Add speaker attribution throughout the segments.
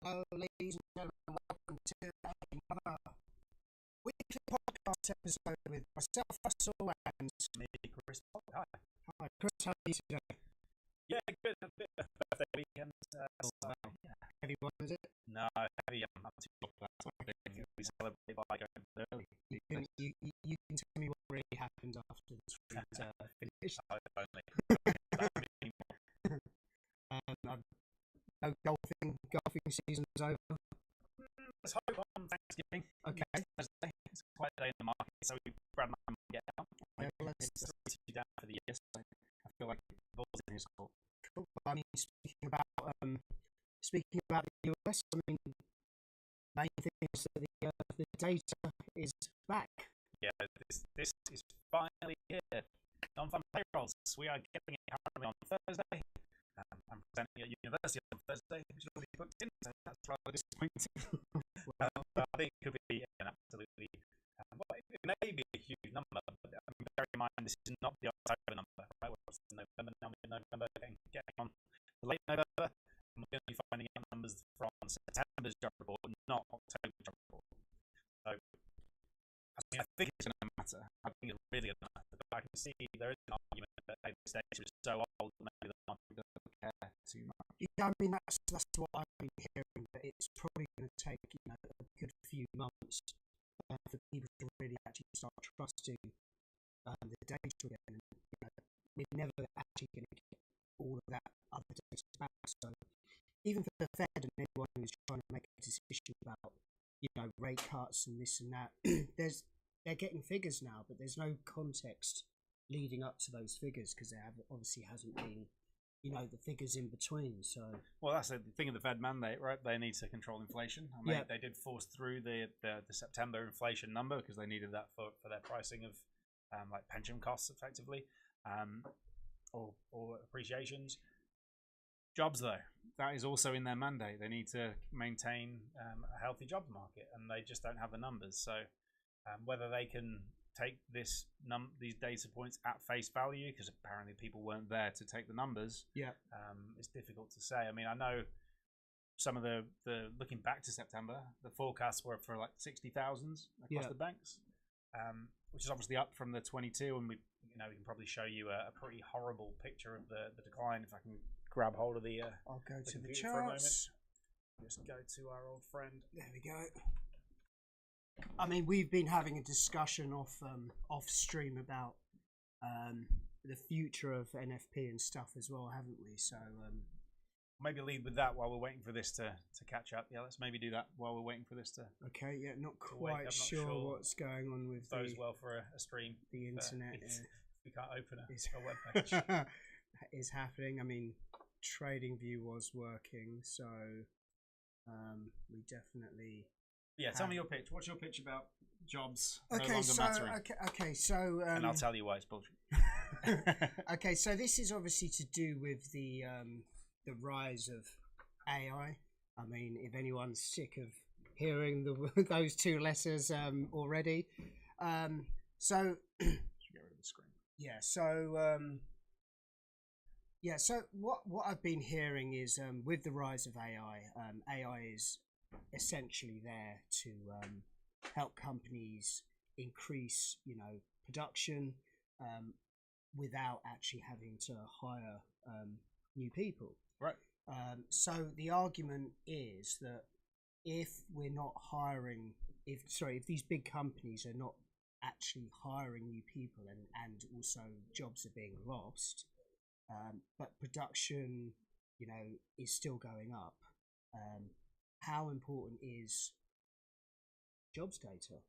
Speaker 1: Hello, ladies and gentlemen, welcome to another weekly podcast episode with myself, Russell, and
Speaker 2: me, Chris. Hi.
Speaker 1: Hi, Chris. How are you today?
Speaker 2: Yeah, good. A bit of birthday weekend.
Speaker 1: Yeah. Heavy one, is it?
Speaker 2: No, heavy. I'm not too sure that's what I think we celebrate by going early.
Speaker 1: You can tell me what really happened after the street finished. No golfing season's over.
Speaker 2: Let's hope on Thanksgiving.
Speaker 1: Okay.
Speaker 2: Thursday. It's quite a day in the market, so we grab my and get out.
Speaker 1: Yeah, well,
Speaker 2: it's 3-2 down for the year, so I feel like the ball's in his court.
Speaker 1: Cool. I mean, speaking about the US, I mean, main thing is that the data is back.
Speaker 2: Yeah, this is finally here. Non-farm payrolls. We are getting it currently on Thursday. I'm presenting at university on Thursday, which is already booked in, so that's rather disappointing. But I think it could be an absolutely, well, it may be a huge number, but bear in mind this is not the October number, right? We're in November now, mid-November, getting on the late November, and we're going to be finding out numbers from September's job report, not October's job report. So I think it's going to matter. I think it's really going to matter. But I can see there is an argument that this data is so old that maybe the market doesn't care too much.
Speaker 1: Yeah, I mean that's what I've been hearing. That it's probably going to take a good few months for people to really actually start trusting the data again. And, we're never actually going to get all of that other data back. So even for the Fed and everyone who's trying to make a decision about rate cuts and this and that, they're getting figures now, but there's no context leading up to those figures because there obviously hasn't been the figures in between. So
Speaker 2: well, that's the thing of the Fed mandate, right? They need to control inflation. I mean, they did force through the September inflation number because they needed that for their pricing of like pension costs effectively, or appreciations. Jobs, though, that is also in their mandate. They need to maintain a healthy jobs market, and they just don't have the numbers. So whether they can take these data points at face value, because apparently people weren't there to take the numbers, it's difficult to say. I mean, I know some of the looking back to September, the forecasts were for like 60,000 across the banks, which is obviously up from the 22, and we can probably show you a pretty horrible picture of the decline if I can grab hold of the.
Speaker 1: I'll go to the
Speaker 2: for a moment.
Speaker 1: charts.
Speaker 2: Just go to our old friend.
Speaker 1: There we go. I mean, we've been having a discussion off stream about the future of NFP and stuff as well, haven't we? So
Speaker 2: maybe lead with that while we're waiting for this to catch up. Yeah, let's maybe do that while we're waiting for this to.
Speaker 1: Okay, yeah, not quite sure what's going on with
Speaker 2: those well for a stream.
Speaker 1: The internet.
Speaker 2: We can't open a web page.
Speaker 1: That is happening. I mean, TradingView was working, so we definitely.
Speaker 2: Yeah, tell me your pitch. What's your pitch about jobs
Speaker 1: okay,
Speaker 2: no longer
Speaker 1: so,
Speaker 2: mattering?
Speaker 1: Okay, so
Speaker 2: and I'll tell you why it's bullshit.
Speaker 1: Okay, so this is obviously to do with the rise of AI. I mean, if anyone's sick of hearing those two letters already, so
Speaker 2: get rid of the screen.
Speaker 1: Yeah, so what I've been hearing is with the rise of AI, AI is essentially there to help companies increase, production, without actually having to hire new people.
Speaker 2: Right.
Speaker 1: So the argument is that if we're not hiring, if these big companies are not actually hiring new people and also jobs are being lost, but production, is still going up, how important is jobs data?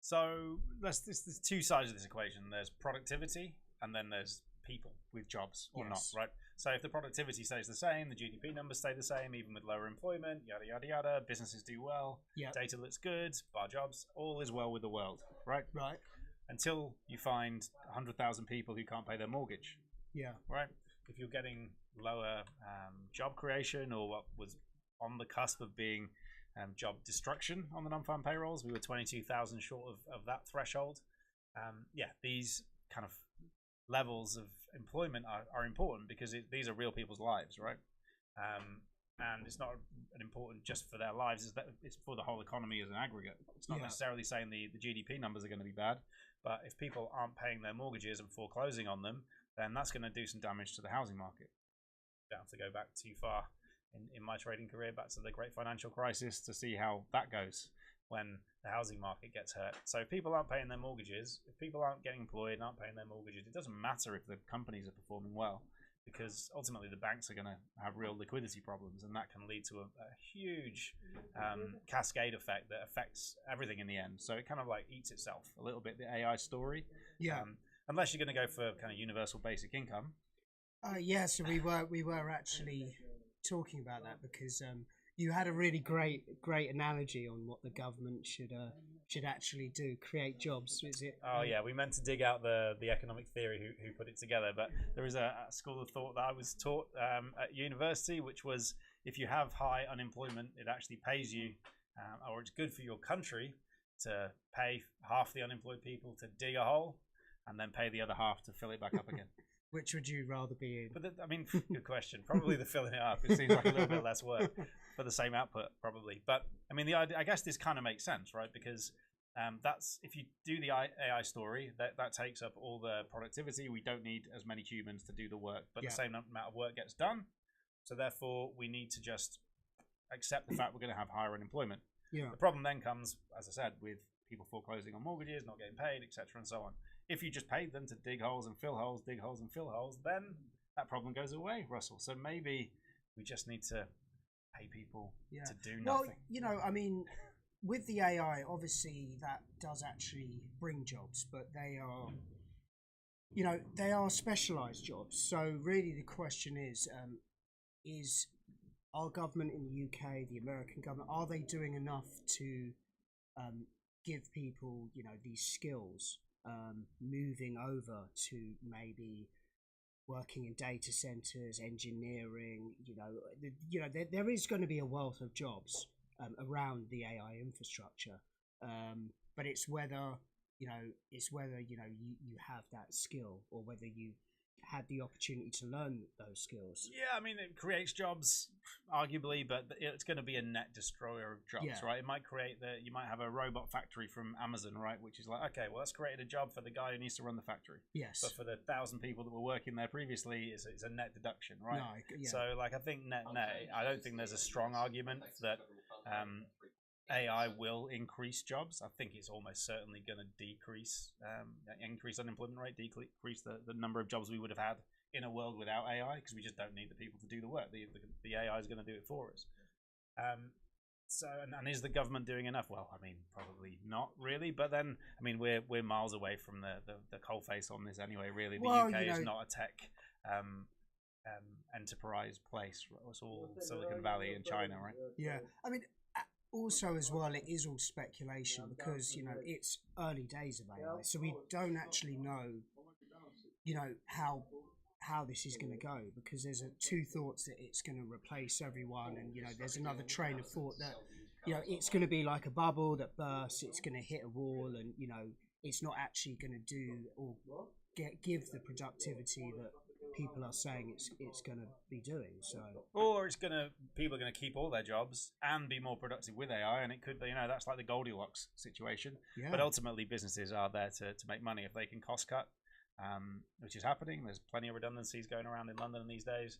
Speaker 2: So there's two sides of this equation. There's productivity, and then there's people with jobs or not, right? So if the productivity stays the same, the GDP numbers stay the same, even with lower employment, yada, yada, yada, businesses do well, data looks good, bar jobs, all is well with the world, right?
Speaker 1: Right.
Speaker 2: Until you find 100,000 people who can't pay their mortgage.
Speaker 1: Yeah.
Speaker 2: Right? If you're getting lower job creation, or what was on the cusp of being job destruction on the non-farm payrolls, we were 22,000 short of that threshold. These kind of levels of employment are important because these are real people's lives, right? And it's not important just for their lives, it's for the whole economy as an aggregate. It's not necessarily saying the GDP numbers are going to be bad, but if people aren't paying their mortgages and foreclosing on them, then that's going to do some damage to the housing market. Don't have to go back too far in my trading career, back to the great financial crisis, to see how that goes when the housing market gets hurt. So if people aren't paying their mortgages, if people aren't getting employed and aren't paying their mortgages, it doesn't matter if the companies are performing well, because ultimately the banks are going to have real liquidity problems, and that can lead to a huge cascade effect that affects everything in the end. So it kind of like eats itself a little bit, the AI story.
Speaker 1: Yeah.
Speaker 2: Unless you're going to go for kind of universal basic income.
Speaker 1: So we were actually talking about that because you had a really great analogy on what the government should actually do, create jobs. Is it?
Speaker 2: Oh yeah, we meant to dig out the economic theory who put it together, but there is a school of thought that I was taught at university, which was if you have high unemployment, it actually pays you, or it's good for your country to pay half the unemployed people to dig a hole, and then pay the other half to fill it back up again.
Speaker 1: Which would you rather be in?
Speaker 2: But good question. Probably the filling it up. It seems like a little bit less work for the same output, probably. But I mean, the idea, I guess this kind of makes sense, right? Because that's, if you do the AI story, that takes up all the productivity. We don't need as many humans to do the work, but the same amount of work gets done. So therefore, we need to just accept the fact we're going to have higher unemployment.
Speaker 1: Yeah.
Speaker 2: The problem then comes, as I said, with people foreclosing on mortgages, not getting paid, etc., and so on. If you just paid them to dig holes and fill holes, dig holes and fill holes, then that problem goes away, Russell. So maybe we just need to pay people to do nothing.
Speaker 1: Well, I mean, with the AI, obviously that does actually bring jobs, but they are specialized jobs. So really the question is our government in the UK, the American government, are they doing enough to give people, these skills, moving over to maybe working in data centers, engineering? There is going to be a wealth of jobs around the AI infrastructure, but it's whether you have that skill, or whether you had the opportunity to learn those skills.
Speaker 2: Yeah, I mean, it creates jobs, arguably, but it's going to be a net destroyer of jobs, right? It might you might have a robot factory from Amazon, right? Which is like, okay, well, that's created a job for the guy who needs to run the factory.
Speaker 1: Yes.
Speaker 2: But for the 1,000 people that were working there previously, it's a net deduction, right? So, I think net, I don't think there's a strong argument that AI will increase jobs. I think it's almost certainly going to increase unemployment rate, decrease the number of jobs we would have had in a world without AI, because we just don't need the people to do the work. The AI is going to do it for us. And is the government doing enough? Well, I mean, probably not really. But then, I mean, we're miles away from the coalface on this anyway. Really, the UK is not a tech enterprise place. It's all Silicon Valley and China, right?
Speaker 1: Yeah, I mean. Also, as well, it is all speculation because it's early days of AI, so we don't actually know, how this is going to go, because there's two thoughts that it's going to replace everyone, and there's another train of thought that it's going to be like a bubble that bursts, it's going to hit a wall, and it's not actually going to do or give the productivity that people are saying it's going to be doing. So,
Speaker 2: or people are going to keep all their jobs and be more productive with AI, and it could be, that's like the Goldilocks situation. Yeah. But ultimately, businesses are there to make money. If they can cost cut, which is happening. There's plenty of redundancies going around in London these days.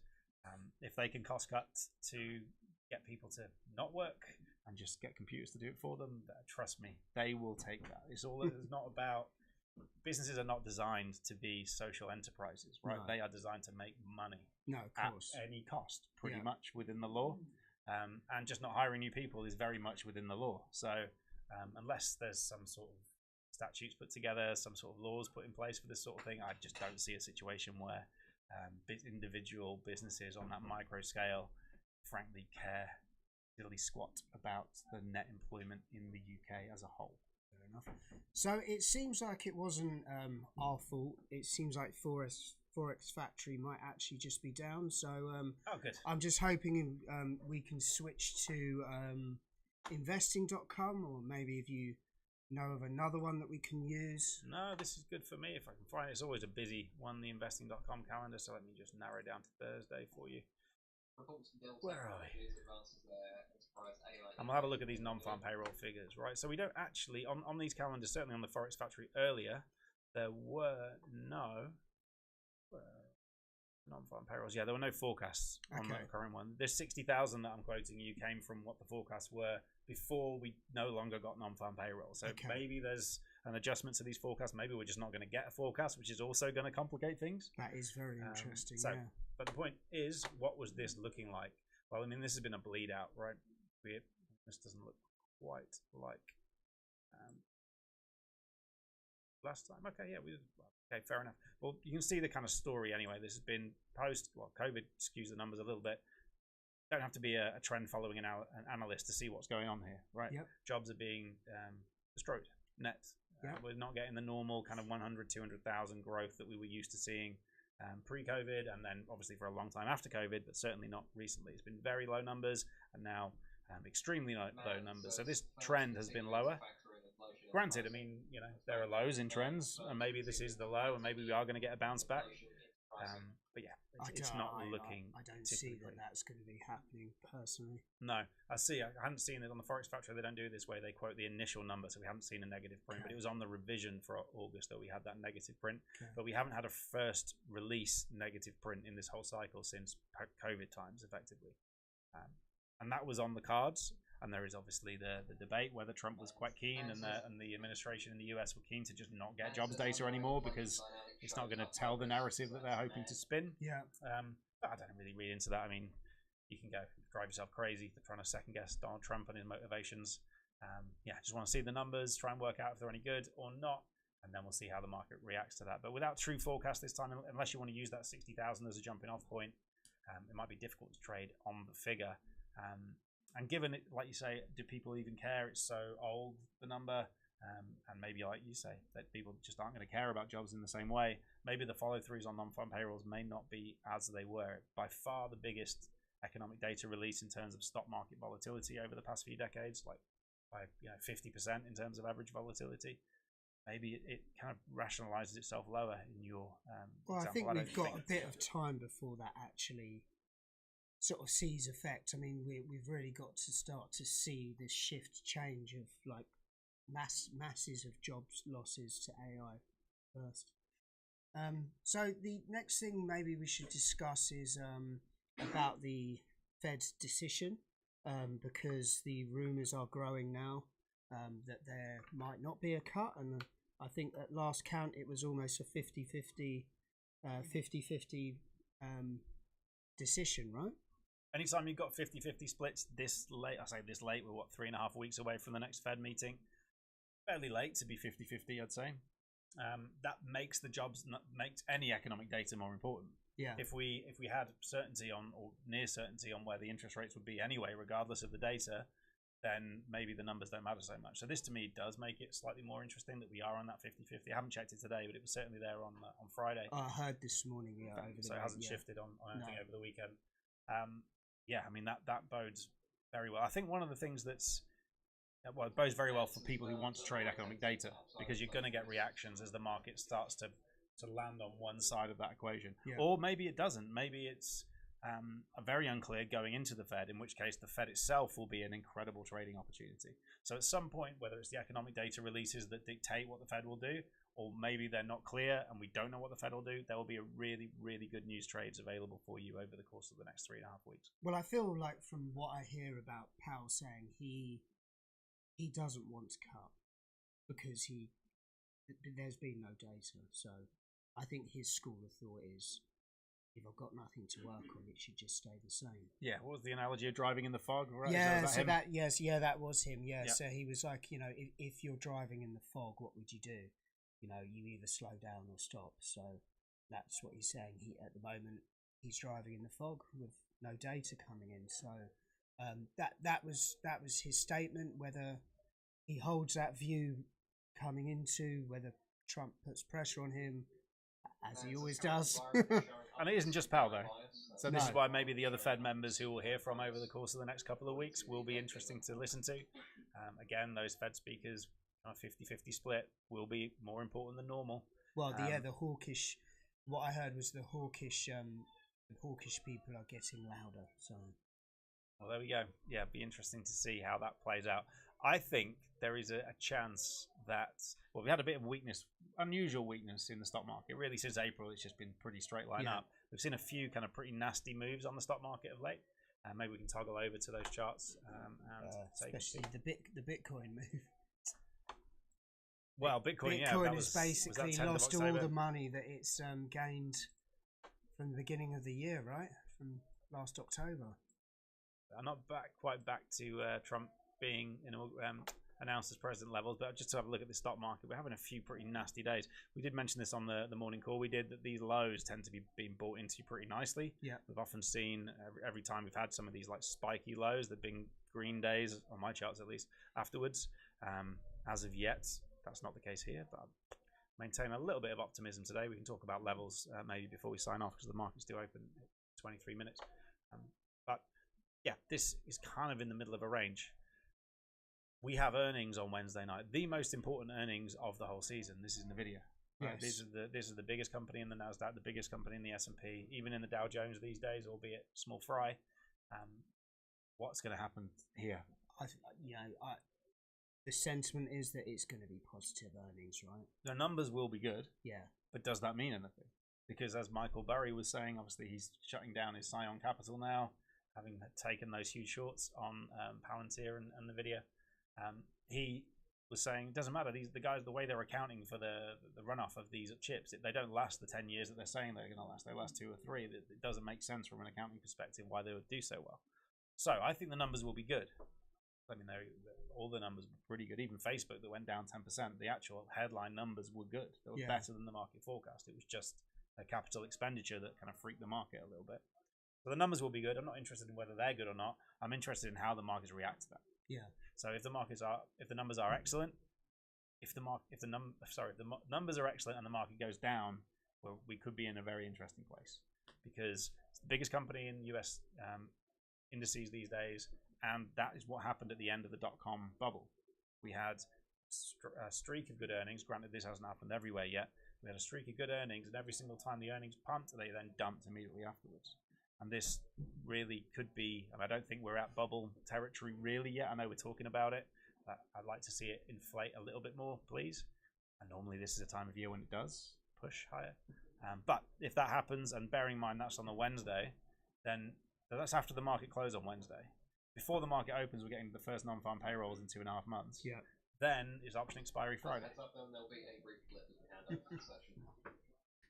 Speaker 2: If they can cost cut to get people to not work and just get computers to do it for them, trust me, they will take that. It's not about, businesses are not designed to be social enterprises, right? No. They are designed to make money.
Speaker 1: No, of course.
Speaker 2: At any cost, pretty much within the law. And just not hiring new people is very much within the law. So unless there's some sort of statutes put together, some sort of laws put in place for this sort of thing, I just don't see a situation where individual businesses on that micro scale frankly care really squat about the net employment in the UK as a whole.
Speaker 1: Fair enough. So it seems like it wasn't our fault. It seems like Forex Factory might actually just be down. So
Speaker 2: good.
Speaker 1: I'm just hoping we can switch to investing.com, or maybe if you know of another one that we can use.
Speaker 2: No, this is good for me if I can find it. It's always a busy one, the investing.com calendar, so let me just narrow down to Thursday for you. Where are we? And we'll have a look at these non-farm payroll figures, right? So we don't actually, on these calendars, certainly on the Forex Factory earlier, there were no non-farm payrolls. Yeah, there were no forecasts on the current one. This 60,000 that I'm quoting you came from what the forecasts were before we no longer got non-farm payroll. So maybe there's an adjustment to these forecasts. Maybe we're just not going to get a forecast, which is also going to complicate things.
Speaker 1: That is very interesting.
Speaker 2: But the point is, what was this looking like? Well, I mean, this has been a bleed out, right? This doesn't look quite like last time. Okay, fair enough. Well, you can see the kind of story anyway. This has been COVID skews the numbers a little bit. Don't have to be a trend following an analyst to see what's going on here, right?
Speaker 1: Yep.
Speaker 2: Jobs are being destroyed, net. We're not getting the normal kind of 100, 200,000 growth that we were used to seeing pre-COVID, and then obviously for a long time after COVID, but certainly not recently. It's been very low numbers, and now extremely low numbers. So this trend has been lower. Granted, I mean, there are lows in trends, and maybe this is the low, and maybe we are going to get a bounce back. But yeah, it's not looking.
Speaker 1: I don't see that that's going to be happening personally.
Speaker 2: No, I hadn't seen it on the Forex Factory. They don't do it this way. They quote the initial number, so we haven't seen a negative print. But it was on the revision for August that we had that negative print. But we haven't had a first release negative print in this whole cycle since COVID times, effectively. And that was on the cards. And there is obviously the debate whether Trump was quite keen and the administration in the US were keen to just not get jobs data anymore because it's not going to tell the narrative that they're hoping to spin.
Speaker 1: Yeah.
Speaker 2: But I don't really read into that. I mean, you can go drive yourself crazy for trying to second guess Donald Trump and his motivations. Just want to see the numbers, try and work out if they're any good or not, and then we'll see how the market reacts to that. But without true forecast this time, unless you want to use that 60,000 as a jumping off point, it might be difficult to trade on the figure. And given it, like you say, do people even care? It's so old, the number. And maybe, like you say, that people just aren't going to care about jobs in the same way. Maybe the follow-throughs on non-farm payrolls may not be as they were. By far the biggest economic data release in terms of stock market volatility over the past few decades, like by 50% in terms of average volatility. Maybe it kind of rationalizes itself lower in your
Speaker 1: well,
Speaker 2: example.
Speaker 1: I think we've got a bit of time before that actually sort of sees effect. I mean, we've really got to start to see this shift change of like masses of jobs losses to AI first. So the next thing maybe we should discuss is about the Fed's decision, because the rumours are growing now that there might not be a cut, and I think at last count it was almost a 50-50 decision, right?
Speaker 2: Anytime you've got 50-50 splits this late, I say this late, we're 3.5 weeks away from the next Fed meeting. Fairly late to be 50-50, I'd say. That makes makes any economic data more important.
Speaker 1: Yeah.
Speaker 2: If we had certainty on, or near certainty on where the interest rates would be anyway, regardless of the data, then maybe the numbers don't matter so much. So this to me does make it slightly more interesting that we are on that 50-50. I haven't checked it today, but it was certainly there on Friday.
Speaker 1: I heard this morning,
Speaker 2: so it hasn't shifted on anything over the weekend. I mean that bodes very well. I think one of the things it bodes very well for people who want to trade economic data, because you're going to get reactions as the market starts to land on one side of that equation.
Speaker 1: Yeah.
Speaker 2: Or maybe it doesn't. Maybe it's very unclear going into the Fed, in which case the Fed itself will be an incredible trading opportunity. So at some point, whether it's the economic data releases that dictate what the Fed will do, or maybe they're not clear and we don't know what the Fed will do, there will be a really, really good news trades available for you over the course of the next 3.5 weeks.
Speaker 1: Well, I feel like from what I hear about Powell saying he doesn't want to cut because there's been no data. So I think his school of thought is, if I've got nothing to work on, it should just stay the same.
Speaker 2: Yeah, what was the analogy of driving in the fog? Right?
Speaker 1: Yeah,
Speaker 2: that
Speaker 1: was him. Yeah,
Speaker 2: yep.
Speaker 1: So he was like, if you're driving in the fog, what would you do? You either slow down or stop. So that's what he's saying. At the moment, he's driving in the fog with no data coming in. So that was his statement. Whether he holds that view coming into, whether Trump puts pressure on him, as he always does.
Speaker 2: And it isn't just Powell, though. So this is why maybe the other Fed members who we'll hear from over the course of the next couple of weeks will be interesting to listen to. Again, those Fed speakers, a 50-50 split, will be more important than normal.
Speaker 1: Well, the hawkish. What I heard was the hawkish people are getting louder. So,
Speaker 2: well, there we go. Yeah, it'd be interesting to see how that plays out. I think there is a chance that, well, we had a bit of weakness, unusual weakness in the stock market. Really, since April, it's just been pretty straight line up. We've seen a few kind of pretty nasty moves on the stock market of late. Maybe we can toggle over to those charts.
Speaker 1: Especially the Bitcoin move.
Speaker 2: Well, Bitcoin
Speaker 1: has basically lost all the money that it's gained from the beginning of the year, right? From last October.
Speaker 2: I'm not quite back to Trump being announced as president levels, but just to have a look at the stock market, we're having a few pretty nasty days. We did mention this on the morning call we did, that these lows tend to be being bought into pretty nicely.
Speaker 1: Yeah,
Speaker 2: we've often seen every time we've had some of these like spiky lows, they've been green days on my charts at least afterwards. As of yet, that's not the case here, but I'll maintain a little bit of optimism today. We can talk about levels maybe before we sign off, because the market's still open 23 minutes. But yeah, this is kind of in the middle of a range. We have earnings on Wednesday night, the most important earnings of the whole season. This is NVIDIA. Right?
Speaker 1: Yes.
Speaker 2: This is the biggest company in the NASDAQ, the biggest company in the S&P, even in the Dow Jones these days, albeit small fry. What's going to happen here?
Speaker 1: The sentiment is that it's going to be positive earnings, right?
Speaker 2: The numbers will be good.
Speaker 1: Yeah.
Speaker 2: But does that mean anything? Because as Michael Burry was saying, obviously he's shutting down his Scion Capital now, having taken those huge shorts on Palantir and NVIDIA. He was saying it doesn't matter. The guys, the way they're accounting for the runoff of these chips, they don't last the 10 years that they're saying they're going to last. They last 2 or 3. It doesn't make sense from an accounting perspective why they would do so well. So I think the numbers will be good. I mean, all the numbers were pretty good. Even Facebook, that went down 10%, the actual headline numbers were good. They were better than the market forecast. It was just a capital expenditure that kind of freaked the market a little bit. So the numbers will be good. I'm not interested in whether they're good or not. I'm interested in how the markets react to that.
Speaker 1: Yeah.
Speaker 2: So if the numbers are excellent, if the numbers are excellent and the market goes down, well, we could be in a very interesting place, because it's the biggest company in US indices these days, and that is what happened at the end of the dot-com bubble. We had a streak of good earnings. Granted, this hasn't happened everywhere yet. We had a streak of good earnings, and every single time the earnings pumped, they then dumped immediately afterwards. And this really could be, and I don't think we're at bubble territory really yet. I know we're talking about it, but I'd like to see it inflate a little bit more, please. And normally this is a time of year when it does push higher. But if that happens, and bearing in mind that's on a Wednesday, then that's after the market close on Wednesday. Before the market opens, we're getting the first non-farm payrolls in 2.5 months.
Speaker 1: Yeah.
Speaker 2: Then is option expiry Friday.
Speaker 3: There'll be a brief blip as we hand over the session.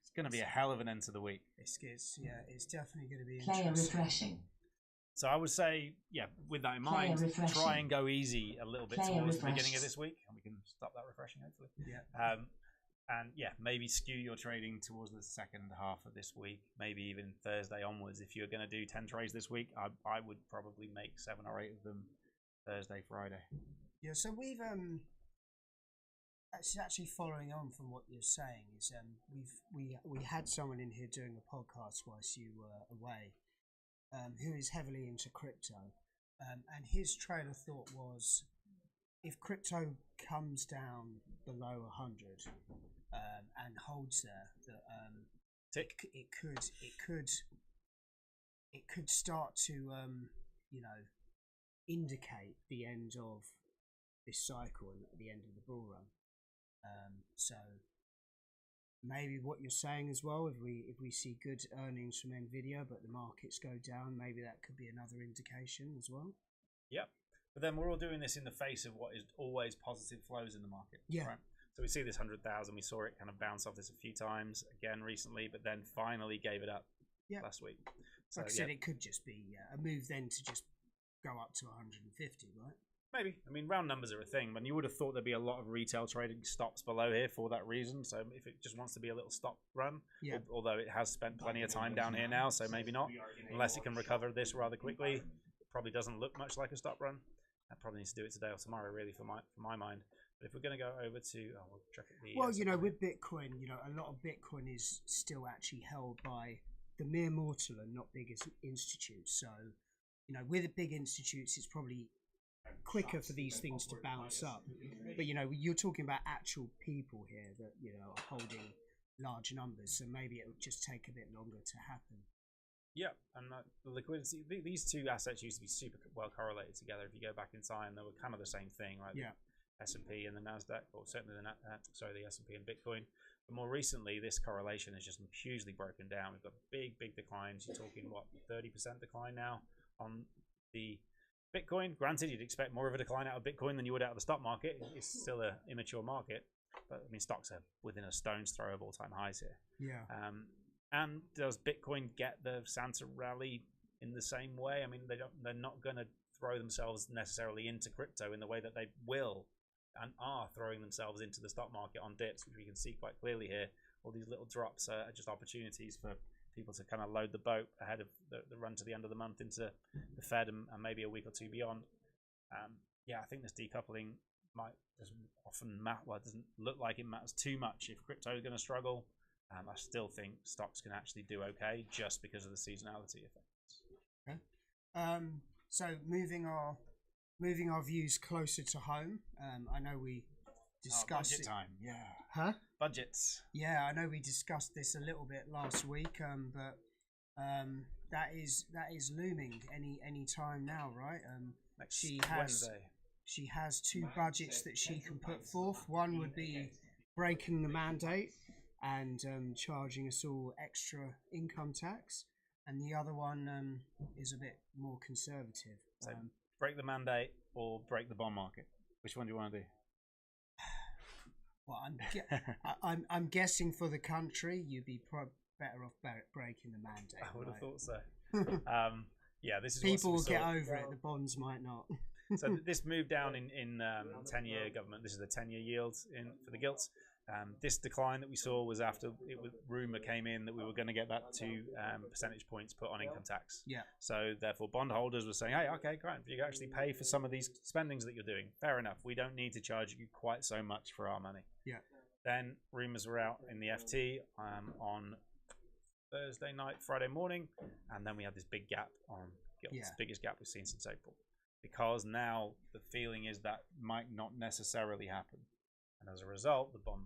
Speaker 2: It's going to be a hell of an end to the week.
Speaker 1: It's definitely going to be
Speaker 4: Player refreshing.
Speaker 2: So I would say, with that in mind, try and go easy a little bit towards the beginning of this week, and we can stop that refreshing hopefully.
Speaker 1: Yeah.
Speaker 2: And maybe skew your trading towards the second half of this week, maybe even Thursday onwards. If you're going to do 10 trades this week, I would probably make 7 or 8 of them Thursday, Friday.
Speaker 1: Yeah. So we've actually following on from what you're saying is we had someone in here doing a podcast whilst you were away, who is heavily into crypto, and his train of thought was, if crypto comes down below 100 and holds there, that it could start to indicate the end of this cycle and the end of the bull run. So maybe what you're saying as well, if we see good earnings from Nvidia, but the markets go down, maybe that could be another indication as well.
Speaker 2: Yep. But then we're all doing this in the face of what is always positive flows in the market.
Speaker 1: Yeah.
Speaker 2: Right? So we see this 100,000. We saw it kind of bounce off this a few times again recently, but then finally gave it up last week. So,
Speaker 1: like I said, it could just be a move then to just go up to 150, right?
Speaker 2: Maybe. I mean, round numbers are a thing, but you would have thought there'd be a lot of retail trading stops below here for that reason. So if it just wants to be a little stop run, although it has spent plenty of time down here now, so maybe not, unless it can recover this rather quickly. It probably doesn't look much like a stop run. I probably need to do it today or tomorrow, really, for my mind. But if we're going to go over to, we'll check the.
Speaker 1: Well, you know, with Bitcoin, you know, a lot of Bitcoin is still actually held by the mere mortal and not big institutes. So, you know, with the big institutes, it's probably quicker for these things to bounce up. But, you know, you're talking about actual people here that, you know, are holding large numbers. So maybe it would just take a bit longer to happen.
Speaker 2: Yeah, and the liquidity, these two assets used to be super well correlated together. If you go back in time, they were kind of the same thing, right?
Speaker 1: Yeah.
Speaker 2: S&P and the NASDAQ, or certainly the S&P and Bitcoin. But more recently, this correlation has just hugely broken down. We've got big declines. You're talking, what, 30% decline now on the Bitcoin. Granted, you'd expect more of a decline out of Bitcoin than you would out of the stock market. It's still an immature market. But, I mean, stocks are within a stone's throw of all-time highs here.
Speaker 1: Yeah.
Speaker 2: And does Bitcoin get the Santa rally in the same way? I mean, they're not going to throw themselves necessarily into crypto in the way that they will and are throwing themselves into the stock market on dips, which we can see quite clearly here. All these little drops are just opportunities for people to kind of load the boat ahead of the run to the end of the month into the Fed and maybe a week or two beyond. Yeah, I think this decoupling doesn't look like it matters too much if crypto is going to struggle. I still think stocks can actually do okay just because of the seasonality effects.
Speaker 1: Okay. So moving our views closer to home. I know we discussed
Speaker 2: budget time. Yeah.
Speaker 1: Huh?
Speaker 2: Budgets.
Speaker 1: Yeah, I know we discussed this a little bit last week. But that is looming any time now, right?
Speaker 2: Next Wednesday.
Speaker 1: She has two budgets that she can put forth. One would be breaking the mandate and charging us all extra income tax, and the other one is a bit more conservative.
Speaker 2: So break the mandate or break the bond market? Which one do you want to do?
Speaker 1: Well, I'm guessing for the country, you'd be better off breaking the mandate.
Speaker 2: I would have thought so. Yeah, this is
Speaker 1: people will get over it. The bonds might not.
Speaker 2: So this move down in 10-year government. This is the 10-year yield for the gilts. This decline that we saw was after rumor came in that we were going to get that 2 percentage points put on income tax.
Speaker 1: Yeah.
Speaker 2: So therefore, bondholders were saying, "Hey, okay, great. If you actually pay for some of these spendings that you're doing, fair enough. We don't need to charge you quite so much for our money."
Speaker 1: Yeah.
Speaker 2: Then rumors were out in the FT on Thursday night, Friday morning, and then we had this big gap on gilts, biggest gap we've seen since April, because now the feeling is that might not necessarily happen. And as a result, the bond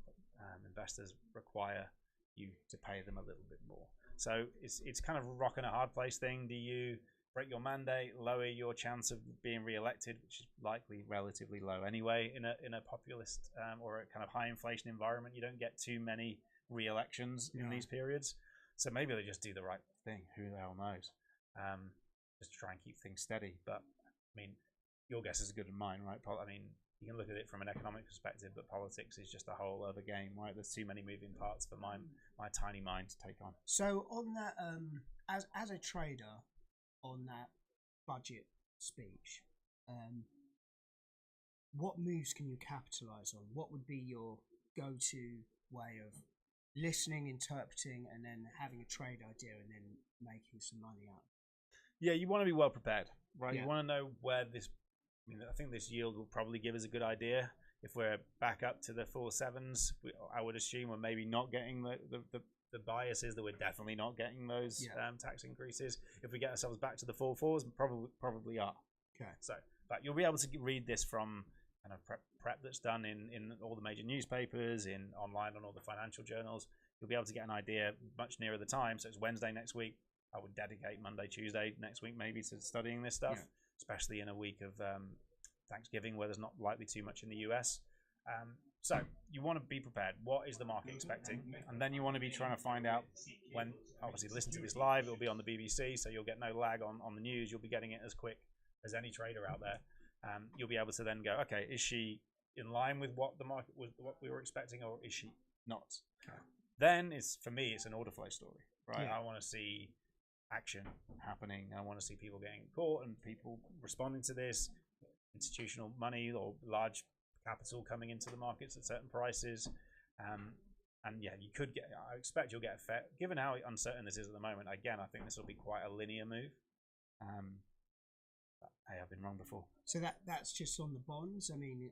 Speaker 2: investors require you to pay them a little bit more. So it's kind of a rock and a hard place thing. Do you break your mandate, lower your chance of being re-elected, which is likely relatively low anyway in a populist or a kind of high inflation environment? You don't get too many re-elections in these periods. So maybe they just do the right thing. Who the hell knows? Just to try and keep things steady. But I mean, your guess is as good as mine, right? I mean, you can look at it from an economic perspective, but politics is just a whole other game, right? There's too many moving parts for my tiny mind to take on.
Speaker 1: So on that, as a trader, on that budget speech, what moves can you capitalize on? What would be your go-to way of listening, interpreting, and then having a trade idea and then making some money out?
Speaker 2: Yeah, you want to be well prepared, right?
Speaker 1: Yeah.
Speaker 2: You want to know where this. I mean, I think this yield will probably give us a good idea. If we're back up to the 4.7s, I would assume we're maybe not getting the bias is that we're definitely not getting those tax increases. If we get ourselves back to the 4.4s, probably are.
Speaker 1: Okay.
Speaker 2: So, but you'll be able to read this from kind of prep that's done in all the major newspapers, online on all the financial journals. You'll be able to get an idea much nearer the time. So it's Wednesday next week. I would dedicate Monday, Tuesday next week maybe to studying this stuff. Yeah. Especially in a week of Thanksgiving where there's not likely too much in the US. So you want to be prepared. What is the market expecting? And then you want to be trying to find out when, obviously, listen to this live. It'll be on the BBC, so you'll get no lag on the news. You'll be getting it as quick as any trader out there. You'll be able to then go, okay, is she in line with what the market was, what we were expecting, or is she not? Okay. Then for me, it's an order flow story, right? Yeah. I want to see action happening. I want to see people getting caught and people responding to this, institutional money or large capital coming into the markets at certain prices. And yeah, you could get, I expect you'll get a fair, given how uncertain this is at the moment, again, I think this will be quite a linear move. Hey, I've been wrong before.
Speaker 1: So that's just on the bonds. I mean,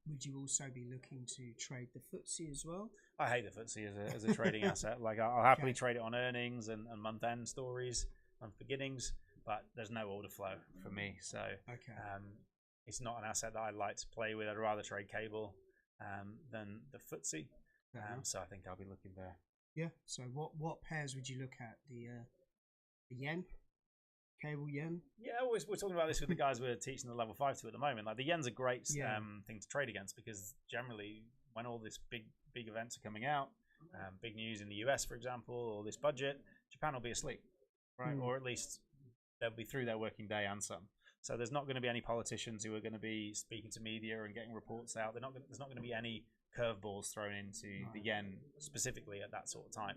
Speaker 1: would you also be looking to trade the FTSE as well?
Speaker 2: I hate the FTSE as a trading asset. Like, I'll happily trade it on earnings and month-end stories, month beginnings, but there's no order flow for me. So it's not an asset that I like to play with. I'd rather trade cable than the FTSE. So I think I'll be looking there.
Speaker 1: Yeah. So what pairs would you look at? The yen? Cable yen?
Speaker 2: Yeah, we're talking about this with the guys we're teaching the level 5 to at the moment. Like, the yen's a great thing to trade against, because generally when all this big events are coming out, big news in the US, for example, or this budget, Japan will be asleep, right? Or at least they'll be through their working day and some. So there's not going to be any politicians who are going to be speaking to media and getting reports out. There's not going to be any curveballs thrown into the yen specifically at that sort of time.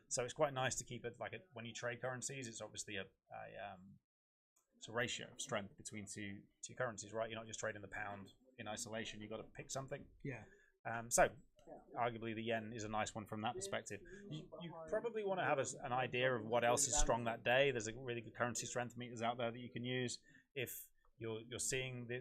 Speaker 2: So it's quite nice to keep it when you trade currencies, it's obviously it's a ratio of strength between two currencies, right? You're not just trading the pound in isolation. You've got to pick something.
Speaker 1: Yeah.
Speaker 2: So arguably the yen is a nice one from that perspective. You probably want to have an idea of what else is strong that day. There's a really good currency strength meters out there that you can use. If you're seeing the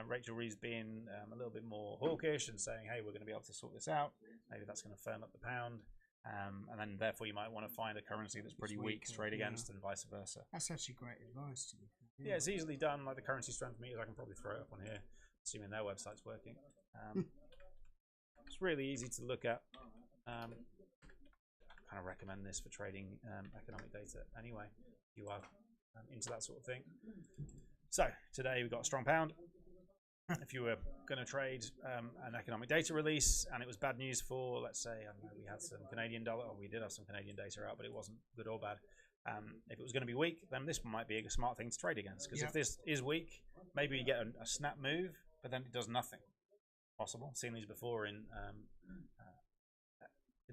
Speaker 2: Rachel Reeves being a little bit more hawkish and saying, hey, we're going to be able to sort this out, maybe that's going to firm up the pound. And then therefore you might want to find a currency that's pretty weak to trade against, and vice versa.
Speaker 1: That's actually great advice to me.
Speaker 2: Yeah, it's easily done. Like the currency strength meters, I can probably throw it up on here, assuming their website's working. It's really easy to look at. I kind of recommend this for trading economic data anyway. You are into that sort of thing. So today we've got a strong pound. If you were going to trade an economic data release and it was bad news for, let's say, I don't know, we had some Canadian dollar, or we did have some Canadian data out, but it wasn't good or bad. If it was going to be weak, then this might be a smart thing to trade against, because if this is weak, maybe you get a snap move, but then it does nothing. Possible. Seen these before in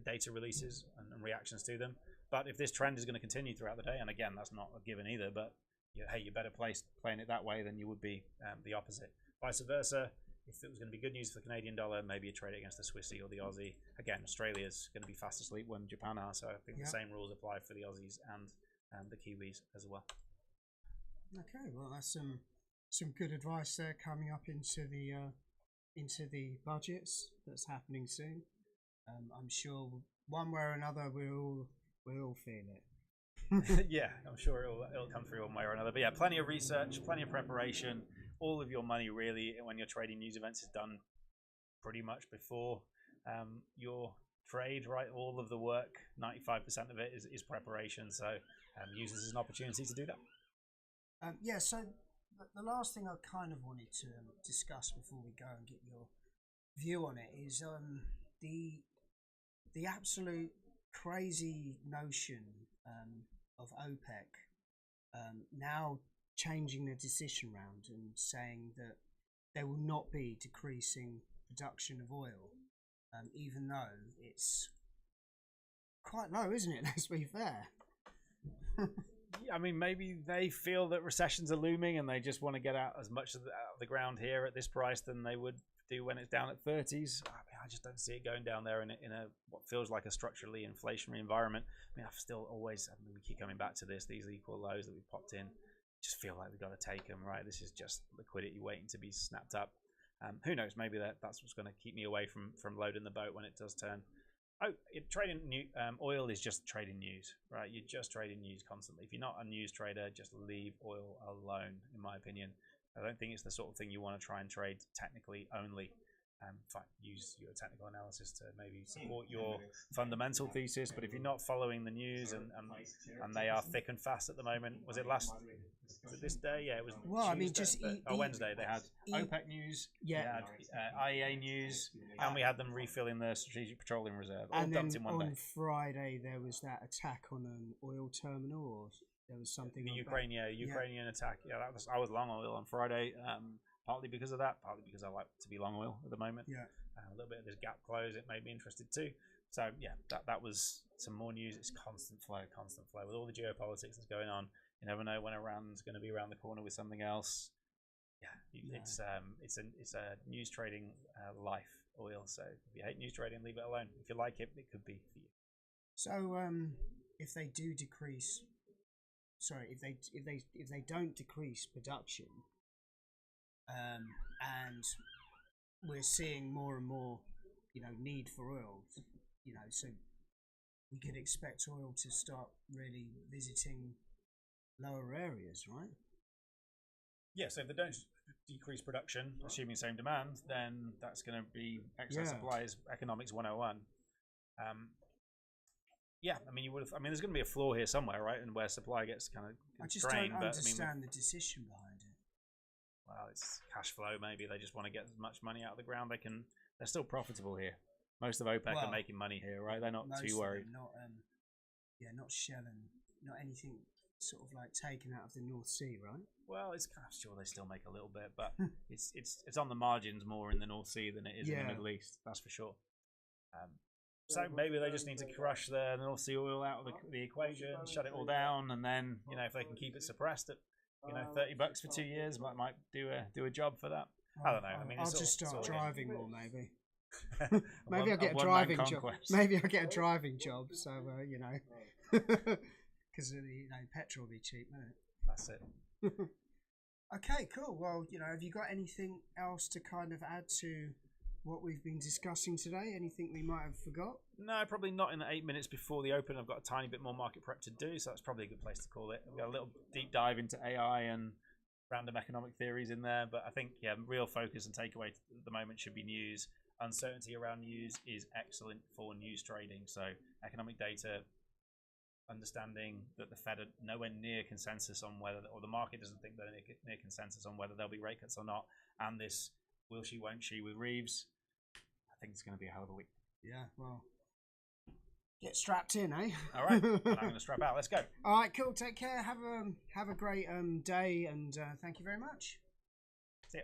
Speaker 2: data releases and reactions to them. But if this trend is going to continue throughout the day, and again, that's not a given either, but hey, you're better placed playing it that way than you would be the opposite. Vice versa, if it was going to be good news for the Canadian dollar, maybe you trade it against the Swissy or the Aussie. Again, Australia's going to be fast asleep when Japan are, so I think the same rules apply for the Aussies and the Kiwis as well.
Speaker 1: Okay, well, that's some good advice there coming up into the budgets that's happening soon. I'm sure one way or another we'll all feel it.
Speaker 2: Yeah, I'm sure it'll come through one way or another. But yeah, plenty of research, plenty of preparation. All of your money really, when you're trading news events, is done pretty much before your trade, right? All of the work, 95% of it is preparation. So use this as an opportunity to do that.
Speaker 1: Yeah, so the last thing I kind of wanted to discuss before we go and get your view on it is the absolute crazy notion of OPEC now changing the decision round and saying that there will not be decreasing production of oil, even though it's quite low, isn't it? Let's be fair.
Speaker 2: I mean, maybe they feel that recessions are looming and they just want to get out as much out of the ground here at this price than they would do when it's down at 30s. I mean, I just don't see it going down there in a what feels like a structurally inflationary environment. I mean, we keep coming back to these equal lows that we've popped in. Just feel like we've got to take them, right? This is just liquidity waiting to be snapped up. Who knows? Maybe that's what's going to keep me away from loading the boat when it does turn. Trading oil is just trading news, right? You're just trading news constantly. If you're not a news trader, just leave oil alone, in my opinion. I don't think it's the sort of thing you want to try and trade technically only. Use your technical analysis to maybe support your fundamental thesis. But if you're not following the news and they are thick and fast at the moment, was it last Was it this day? Yeah, it was.
Speaker 1: Well,
Speaker 2: Tuesday,
Speaker 1: I mean, just
Speaker 2: Wednesday. They had OPEC news.
Speaker 1: Yeah.
Speaker 2: We had IEA news, and we had them refilling their strategic petroleum reserve. All
Speaker 1: And
Speaker 2: dumped
Speaker 1: then
Speaker 2: in one day.
Speaker 1: on Friday there was that attack on an oil terminal, or there was something.
Speaker 2: The
Speaker 1: on
Speaker 2: Ukrainian attack. Yeah, I was long oil on Friday. Partly because of that, partly because I like to be long oil at the moment.
Speaker 1: Yeah.
Speaker 2: A little bit of this gap close, it made me interested too. So yeah, that was some more news. It's constant flow with all the geopolitics that's going on. You never know when Iran's going to be around the corner with something else. Yeah, it's a news trading life, oil. So if you hate news trading, leave it alone. If you like it, it could be for you.
Speaker 1: So if they do decrease, if they don't decrease production, and we're seeing more and more, need for oil, so we could expect oil to start really visiting lower areas, right?
Speaker 2: Yeah, so if they don't decrease production, assuming same demand, then that's going to be excess supply is economics 101. Yeah, I mean, there's going to be a flaw here somewhere, right? And where supply gets kind of constrained.
Speaker 1: I just don't understand the decision behind it.
Speaker 2: Well, it's cash flow. Maybe they just want to get as much money out of the ground. They're still profitable here. Most of OPEC are making money here, right? They're not too worried.
Speaker 1: Not Shell and not anything sort of like taken out of the North Sea, right?
Speaker 2: Well, it's kind of sure they still make a little bit, but it's on the margins more in the North Sea than it is in the Middle East. That's for sure. So maybe they just need to crush the North Sea oil out of the equation, shut it all down, and then if they can keep it suppressed at $30 for 2 years, might do a job for that. I don't know. I mean,
Speaker 1: I'll just start driving more, maybe.
Speaker 2: Maybe
Speaker 1: I'll get a driving job. Maybe I'll get a driving job. So because petrol will be cheap, won't it?
Speaker 2: That's it.
Speaker 1: Okay, cool. Well, have you got anything else to kind of add to what we've been discussing today? Anything we might have forgot?
Speaker 2: No, probably not in the 8 minutes before the open. I've got a tiny bit more market prep to do, so that's probably a good place to call it. We've got a little deep dive into AI and random economic theories in there, but I think real focus and takeaway at the moment should be news. Uncertainty around news is excellent for news trading. So economic data, understanding that the Fed are nowhere near consensus on whether, or the market doesn't think they're near consensus on whether there'll be rate cuts or not, and this will she, won't she with Reeves, I think it's going to be a hell of a week.
Speaker 1: Yeah, well, get strapped in, eh?
Speaker 2: All right, and I'm going to strap out. Let's go.
Speaker 1: All right, cool. Take care. Have a great day, and thank you very much.
Speaker 2: See ya.